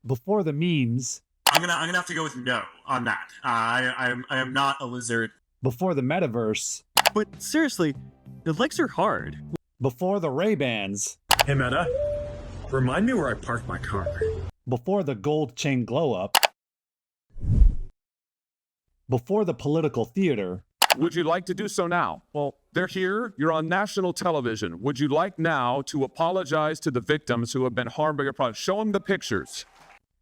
Before the memes. I'm gonna have to go with no on that. I am not a lizard. Before the metaverse. But seriously, the legs are hard. Before the Ray-Bans. Hey Meta, remind me where I parked my car. Before the gold chain glow-up. Before the political theater. Would you like to do so now? Well, they're here. You're on national television. Would you like now to apologize to the victims who have been harmed by your product? Show them the pictures.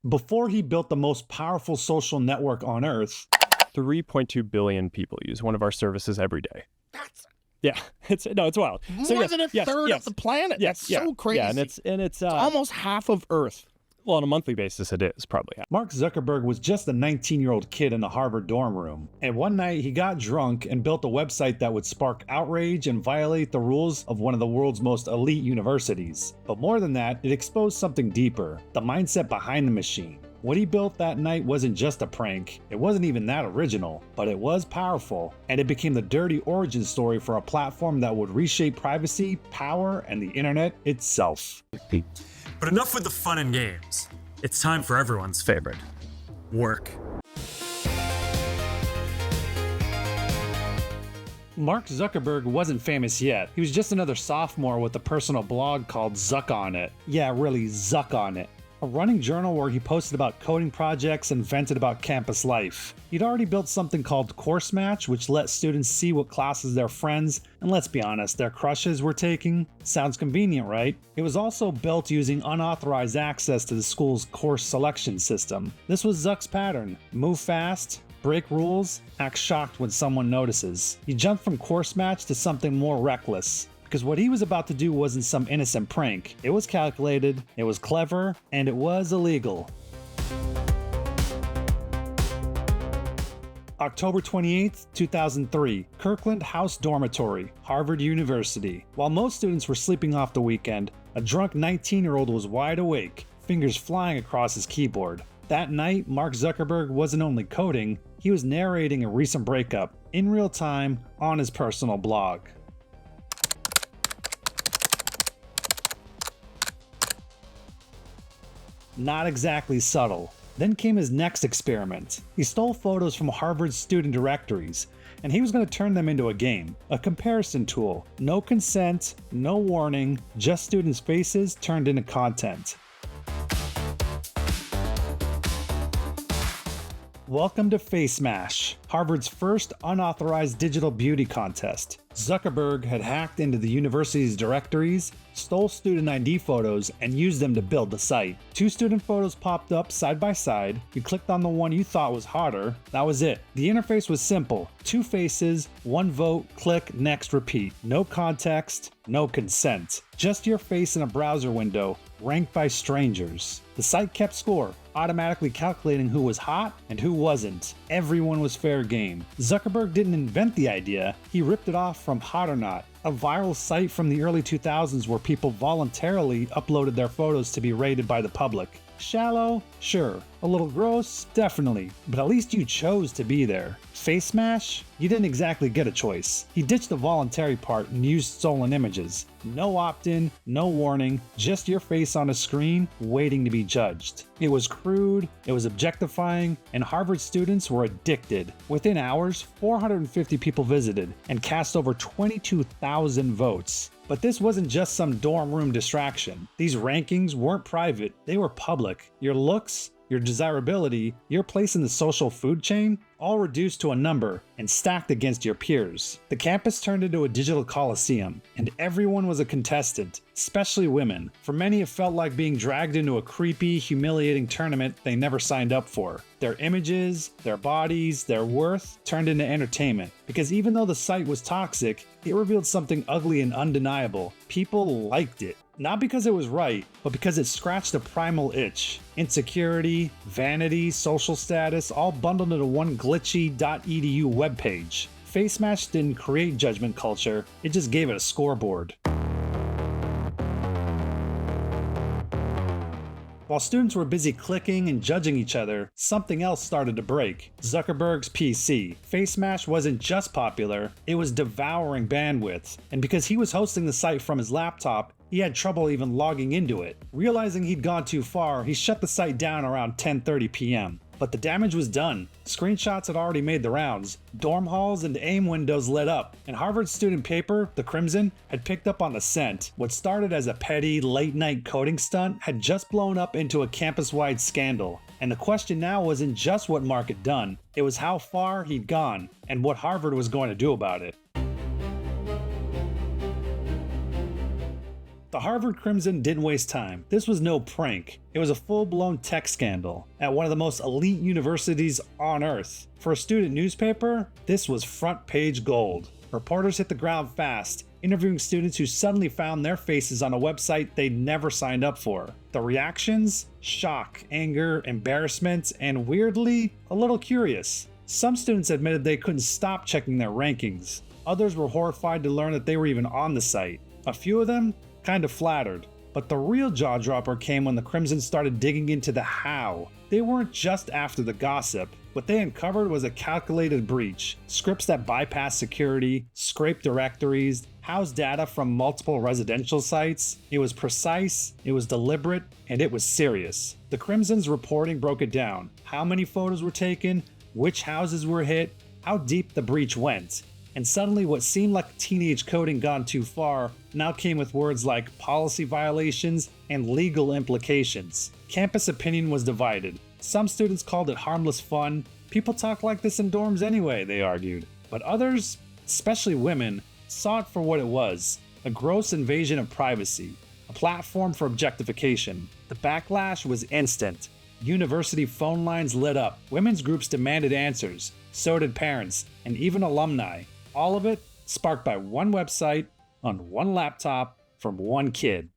Before he built the most powerful social network on Earth. 3.2 billion people use one of our services every day. Yeah, it's wild. More than a third of the planet. That's so crazy. Yeah, and it's almost half of Earth. Well, on a monthly basis, it is probably. Mark Zuckerberg was just a 19-year-old kid in a Harvard dorm room. And one night, he got drunk and built a website that would spark outrage and violate the rules of one of the world's most elite universities. But more than that, it exposed something deeper, the mindset behind the machine. What he built that night wasn't just a prank, it wasn't even that original, but it was powerful, and it became the dirty origin story for a platform that would reshape privacy, power, and the internet itself. But enough with the fun and games. It's time for everyone's favorite. Work. Mark Zuckerberg wasn't famous yet. He was just another sophomore with a personal blog called Zuck on it. Yeah, really, Zuck on it. A running journal where he posted about coding projects and vented about campus life. He'd already built something called Course Match, which let students see what classes their friends, and let's be honest, their crushes were taking. Sounds convenient, right? It was also built using unauthorized access to the school's course selection system. This was Zuck's pattern. Move fast, break rules, act shocked when someone notices. He jumped from Course Match to something more reckless. Because what he was about to do wasn't some innocent prank. It was calculated, it was clever, and it was illegal. October 28th, 2003, Kirkland House Dormitory, Harvard University. While most students were sleeping off the weekend, a drunk 19-year-old was wide awake, fingers flying across his keyboard. That night, Mark Zuckerberg wasn't only coding, he was narrating a recent breakup, in real time, on his personal blog. Not exactly subtle. Then came his next experiment. He stole photos from Harvard's student directories, and he was going to turn them into a game, a comparison tool. No consent, no warning, just students' faces turned into content. Welcome to Face Mash, Harvard's first unauthorized digital beauty contest. Zuckerberg had hacked into the university's directories, stole student ID photos, and used them to build the site. 2 student photos popped up side by side. You clicked on the one you thought was hotter. That was it. The interface was simple. 2 faces, 1 vote, click, next, repeat. No context, no consent. Just your face in a browser window, ranked by strangers. The site kept score, automatically calculating who was hot and who wasn't. Everyone was fair game. Zuckerberg didn't invent the idea, he ripped it off from Hot or Not, a viral site from the early 2000s where people voluntarily uploaded their photos to be rated by the public. Shallow? Sure. A little gross? Definitely. But at least you chose to be there. Face Mash? You didn't exactly get a choice. He ditched the voluntary part and used stolen images. No opt-in, no warning, just your face on a screen waiting to be judged. It was crude, it was objectifying, and Harvard students were addicted. Within hours, 450 people visited and cast over 22,000 votes. But this wasn't just some dorm room distraction. These rankings weren't private, they were public. Your looks, your desirability, your place in the social food chain, all reduced to a number and stacked against your peers. The campus turned into a digital coliseum, and everyone was a contestant, especially women. For many, it felt like being dragged into a creepy, humiliating tournament they never signed up for. Their images, their bodies, their worth turned into entertainment. Because even though the site was toxic, it revealed something ugly and undeniable. People liked it. Not because it was right, but because it scratched a primal itch. Insecurity, vanity, social status, all bundled into one glitchy .edu webpage. Face Mash didn't create judgment culture, it just gave it a scoreboard. While students were busy clicking and judging each other, something else started to break. Zuckerberg's PC. Face Mash wasn't just popular, it was devouring bandwidth. And because he was hosting the site from his laptop, He had trouble even logging into it. Realizing he'd gone too far, he shut the site down around 10:30 p.m. But the damage was done. Screenshots had already made the rounds. Dorm halls and AIM windows lit up, and Harvard's student paper, The Crimson, had picked up on the scent. What started as a petty, late-night coding stunt had just blown up into a campus-wide scandal. And the question now wasn't just what Mark had done, it was how far he'd gone, and what Harvard was going to do about it. The Harvard Crimson didn't waste time. This was no prank. It was a full-blown tech scandal at one of the most elite universities on Earth. For a student newspaper, this was front-page gold. Reporters hit the ground fast, interviewing students who suddenly found their faces on a website they'd never signed up for. The reactions? Shock, anger, embarrassment, and weirdly, a little curious. Some students admitted they couldn't stop checking their rankings. Others were horrified to learn that they were even on the site. A few of them kind of flattered. But the real jaw-dropper came when the Crimson started digging into the how. They weren't just after the gossip. What they uncovered was a calculated breach. Scripts that bypass security, scrape directories, house data from multiple residential sites. It was precise, it was deliberate, and it was serious. The Crimson's reporting broke it down. How many photos were taken, which houses were hit, how deep the breach went. And suddenly what seemed like teenage coding gone too far now came with words like policy violations and legal implications. Campus opinion was divided. Some students called it harmless fun. People talk like this in dorms anyway, they argued. But others, especially women, saw it for what it was, a gross invasion of privacy, a platform for objectification. The backlash was instant. University phone lines lit up. Women's groups demanded answers. So did parents, and even alumni. All of it sparked by one website, on one laptop, from one kid.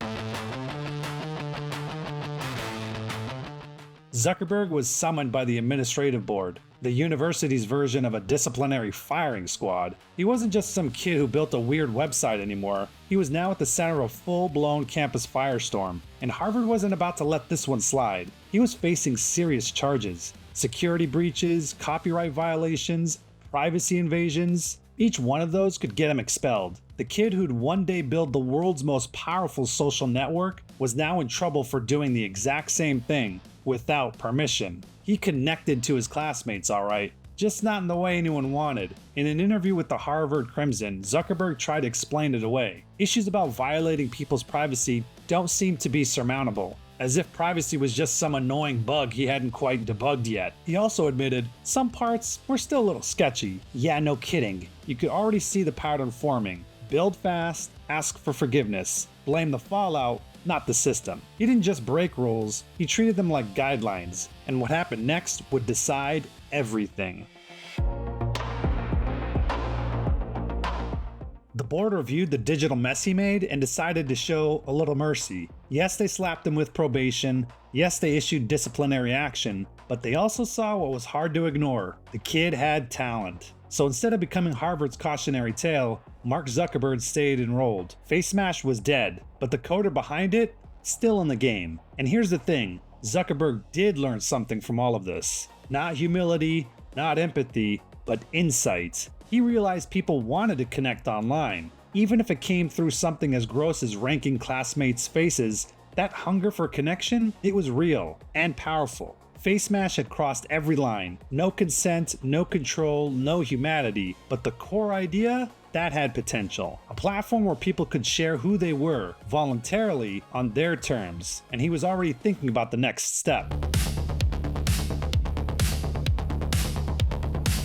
Zuckerberg was summoned by the administrative board, the university's version of a disciplinary firing squad. He wasn't just some kid who built a weird website anymore. He was now at the center of a full-blown campus firestorm, and Harvard wasn't about to let this one slide. He was facing serious charges: security breaches, copyright violations, privacy invasions. Each one of those could get him expelled. The kid who'd one day build the world's most powerful social network was now in trouble for doing the exact same thing, without permission. He connected to his classmates, alright, just not in the way anyone wanted. In an interview with the Harvard Crimson, Zuckerberg tried to explain it away. Issues about violating people's privacy don't seem to be surmountable, as if privacy was just some annoying bug he hadn't quite debugged yet. He also admitted some parts were still a little sketchy. Yeah, no kidding. You could already see the pattern forming. Build fast, ask for forgiveness, blame the fallout, not the system. He didn't just break rules, he treated them like guidelines, and what happened next would decide everything. The board reviewed the digital mess he made and decided to show a little mercy. Yes, they slapped him with probation. Yes, they issued disciplinary action, but they also saw what was hard to ignore. The kid had talent. So instead of becoming Harvard's cautionary tale, Mark Zuckerberg stayed enrolled. Face Smash was dead, but the coder behind it, still in the game. And here's the thing, Zuckerberg did learn something from all of this. Not humility, not empathy, but insight. He realized people wanted to connect online. Even if it came through something as gross as ranking classmates' faces, that hunger for connection, it was real and powerful. Face Smash had crossed every line. No consent, no control, no humanity. But the core idea? That had potential. A platform where people could share who they were, voluntarily, on their terms. And he was already thinking about the next step.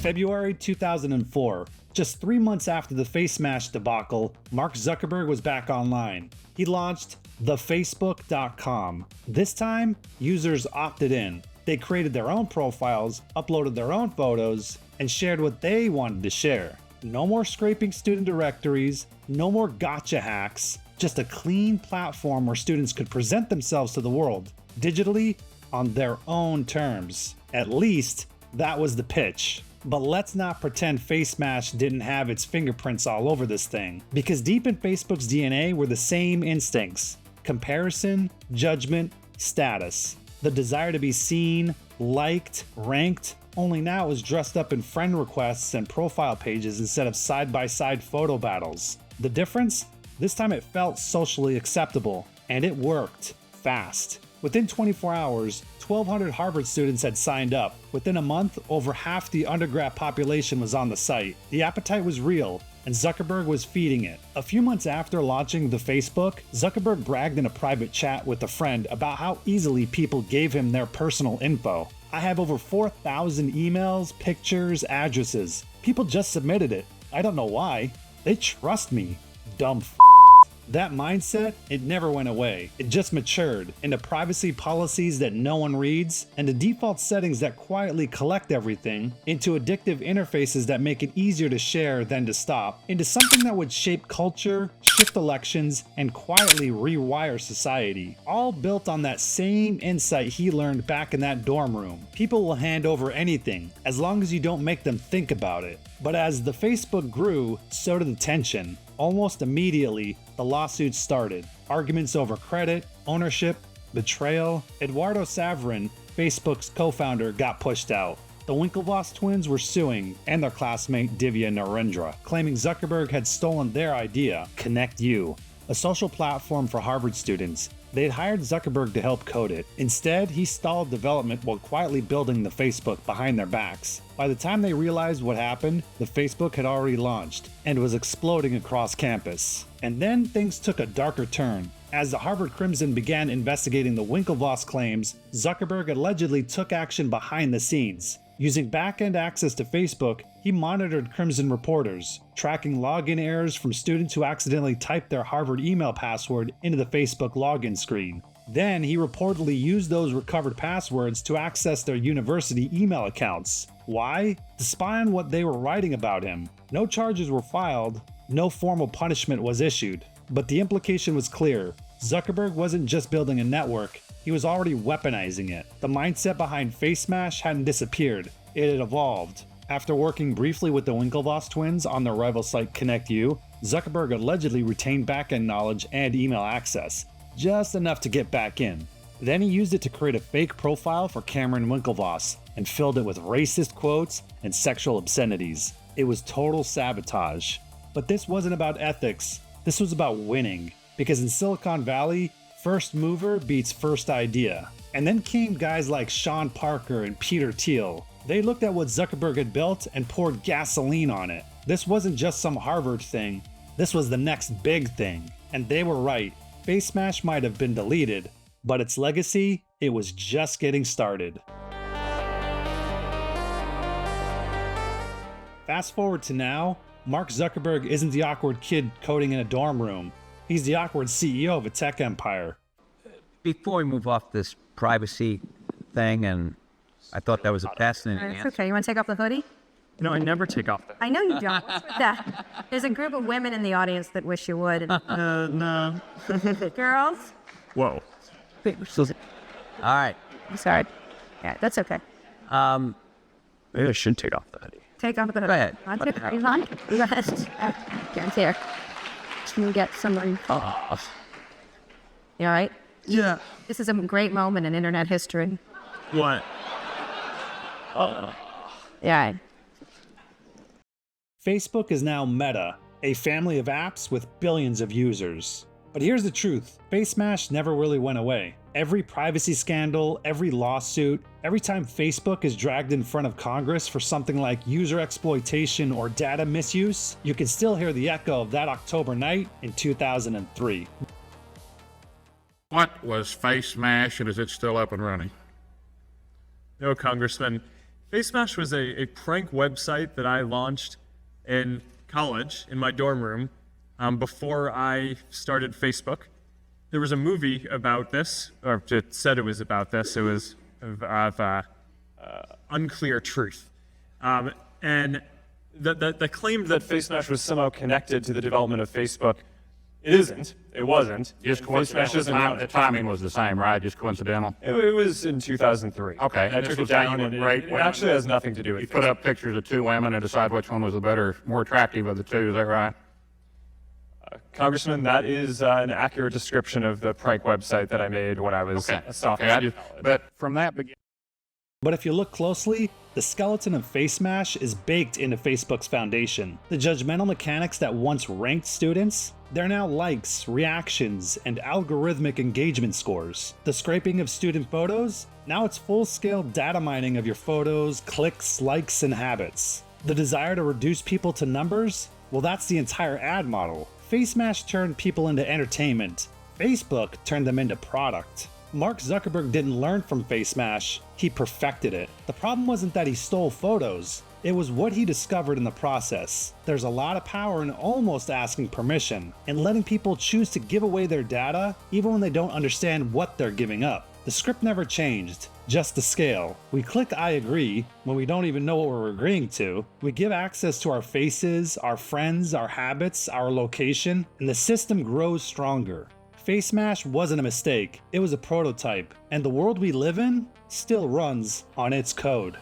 February 2004. Just 3 months after the Face Smash debacle, Mark Zuckerberg was back online. He launched thefacebook.com. This time, users opted in. They created their own profiles, uploaded their own photos, and shared what they wanted to share. No more scraping student directories, no more gotcha hacks, just a clean platform where students could present themselves to the world, digitally, on their own terms. At least, that was the pitch. But let's not pretend Face Smash didn't have its fingerprints all over this thing, because deep in Facebook's DNA were the same instincts: comparison, judgment, status. The desire to be seen, liked, ranked, only now it was dressed up in friend requests and profile pages instead of side-by-side photo battles. The difference? This time it felt socially acceptable, and it worked fast. Within 24 hours, 1,200 Harvard students had signed up. Within a month, over half the undergrad population was on the site. The appetite was real, and Zuckerberg was feeding it. A few months after launching the Facebook, Zuckerberg bragged in a private chat with a friend about how easily people gave him their personal info. I have over 4,000 emails, pictures, addresses. People just submitted it. I don't know why. They trust me. Dumb f***. That mindset, it never went away. It just matured into privacy policies that no one reads, and the default settings that quietly collect everything, into addictive interfaces that make it easier to share than to stop, into something that would shape culture, shift elections, and quietly rewire society. All built on that same insight he learned back in that dorm room. People will hand over anything, as long as you don't make them think about it. But as the Facebook grew, so did the tension. Almost immediately, the lawsuits started. Arguments over credit, ownership, betrayal. Eduardo Saverin, Facebook's co-founder, got pushed out. The Winklevoss twins were suing, and their classmate Divya Narendra, claiming Zuckerberg had stolen their idea, Connect You, a social platform for Harvard students. They had hired Zuckerberg to help code it. Instead, he stalled development while quietly building the Facebook behind their backs. By the time they realized what happened, the Facebook had already launched and was exploding across campus. And then things took a darker turn. As the Harvard Crimson began investigating the Winklevoss claims, Zuckerberg allegedly took action behind the scenes. Using back-end access to Facebook, he monitored Crimson reporters, tracking login errors from students who accidentally typed their Harvard email password into the Facebook login screen. Then he reportedly used those recovered passwords to access their university email accounts. Why? To spy on what they were writing about him. No charges were filed, no formal punishment was issued, but the implication was clear. Zuckerberg wasn't just building a network, he was already weaponizing it. The mindset behind FaceMash hadn't disappeared, it had evolved. After working briefly with the Winklevoss twins on their rival site Connect You, Zuckerberg allegedly retained backend knowledge and email access, just enough to get back in. Then he used it to create a fake profile for Cameron Winklevoss and filled it with racist quotes and sexual obscenities. It was total sabotage. But this wasn't about ethics, this was about winning. Because in Silicon Valley, first mover beats first idea. And then came guys like Sean Parker and Peter Thiel. They looked at what Zuckerberg had built and poured gasoline on it. This wasn't just some Harvard thing, this was the next big thing. And they were right. FaceMash might have been deleted, but its legacy, it was just getting started. Fast forward to now, Mark Zuckerberg isn't the awkward kid coding in a dorm room. He's the awkward CEO of a tech empire. Before we move off this privacy thing, and I thought that was a fascinating answer. Okay, you want to take off the hoodie? No, I never take off the I know you don't. There's a group of women in the audience that wish you would. no. Girls? Whoa. All right. I'm sorry. Yeah, that's okay. Maybe I should take off the hoodie. Take off the hoodie. Go ahead. Go ahead. Get here. Can you get some info? You all right? Yeah. This is a great moment in internet history. What? Yeah. Facebook is now Meta, a family of apps with billions of users. But here's the truth, FaceMash never really went away. Every privacy scandal, every lawsuit, every time Facebook is dragged in front of Congress for something like user exploitation or data misuse, you can still hear the echo of that October night in 2003. What was FaceMash, and is it still up and running? No, Congressman. FaceMash was a prank website that I launched in college in my dorm room before I started Facebook. There was a movie about this, or it said it was about this. It was of unclear truth. And the claim that FaceMash was somehow connected to the development of Facebook, it isn't. It wasn't. Just coincidental. The timing was the same, right? Just coincidental. It was in 2003. Okay. I took it down, and it actually has nothing to do with You Facebook. put up pictures of two women and decide which one was the better, more attractive of the two. Is that right? Congressman, that is an accurate description of the prank website that I made when I was a sophomore. But from that beginning. But if you look closely, the skeleton of Face Smash is baked into Facebook's foundation. The judgmental mechanics that once ranked students, they're now likes, reactions, and algorithmic engagement scores. The scraping of student photos, now it's full-scale data mining of your photos, clicks, likes, and habits. The desire to reduce people to numbers, well, that's the entire ad model. Face Smash turned people into entertainment. Facebook turned them into product. Mark Zuckerberg didn't learn from Face Smash, he perfected it. The problem wasn't that he stole photos, it was what he discovered in the process. There's a lot of power in almost asking permission, and letting people choose to give away their data even when they don't understand what they're giving up. The script never changed, just the scale. We click I agree when we don't even know what we're agreeing to. We give access to our faces, our friends, our habits, our location, and the system grows stronger. Face Smash wasn't a mistake, it was a prototype, and the world we live in still runs on its code.